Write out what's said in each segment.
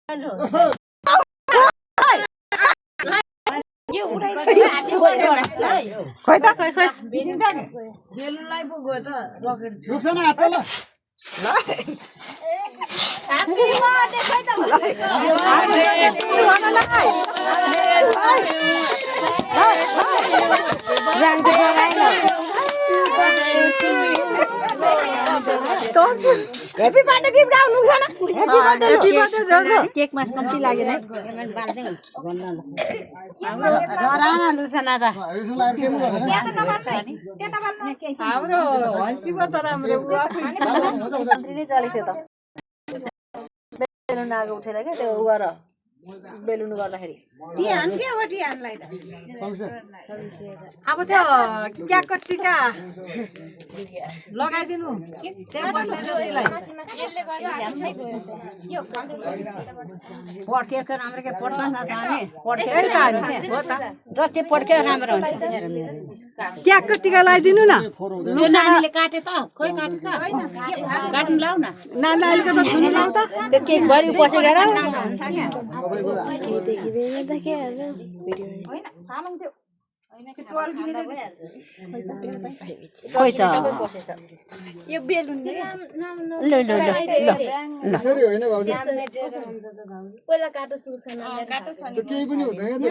खोइ त बेलुनलाई पो गयो त रकेट रुक्छ न हात ल हेप्पी बर्थडे गीत गाउनु छैन हेप्पी बर्थडे जोड्नु केक मास कम्ती लागेन है डराना लुसना त यसो लाएर के गर्दैन हाम्रो हँसी पो त राम्रो मन्त्रीले जलेको थियो त बेलुन आगो उठेर के त्यो गर बेलुन गर्दाखेरि टिहान के हो टिहानलाई त अब त्यो क्याकको टिका लगाइदिनु त्यहाँ बस्ने जतिलाई पड्केको राम्रो के पड्का नजाने हो त जति पड्क्यो राम्रो हुन्छ क्याकको टिका लगाइदिनु न यो नानीले काटे त खोइ काट्छ काट्नु लाउ न नानीको त छुनु लाउ त त्यो केक भरि पसेर खोइ त यो बेलुन ल ल ल यसरी होइन भाउजू पहिला काटो सुक्छ न त्यो केही पनि हुँदैन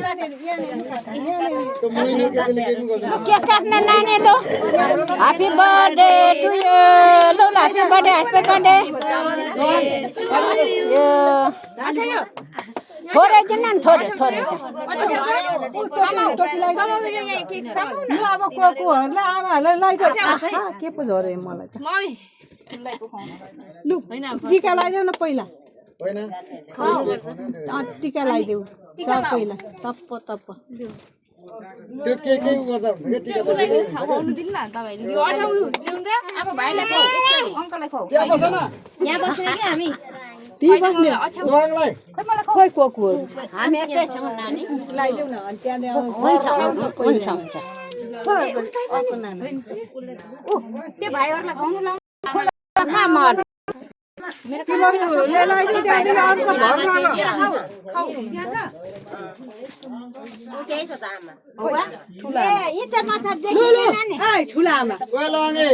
त्यो मैले केले केही पनि गर्दैन केक काट्न नानी लो ह्यापी बर्थडे टु यु लो ह्यापी बर्थडे यो थोरै दिन न थोरै थोरै ल अब कोकोहरूलाई आमाहरूलाई लगाइदियो के पो झऱ्यो मलाई त लु टिका लगाइदेऊ न पहिला होइन टिका लगाइदेऊ सबैलाई तप्प तप्प त्यो केही गर्दा हुन्छ के टिका त्यसरी त्यहाँ बस न यहाँ बस्ने कि हामी त्यही बस्ने दुवाङलाई खोइ कोको हामी एकै छौँ नानी लगाइदेऊ न अनि त्यहाँ हुन्छ हुन्छ हुन्छ त्यो भाइहरूलाई खुवाउनु लाउनु ठुला आमा ओए लागे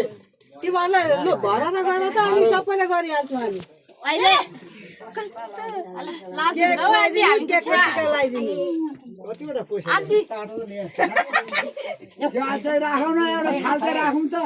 तिमीहरूलाई लु भरा गएर त अनि सबैले गरिहाल्छौँ हामी अहिले कतिवटा पैसा चाटो नि यो आज राखौँ न एउटा थाल चाहिँ राखौँ त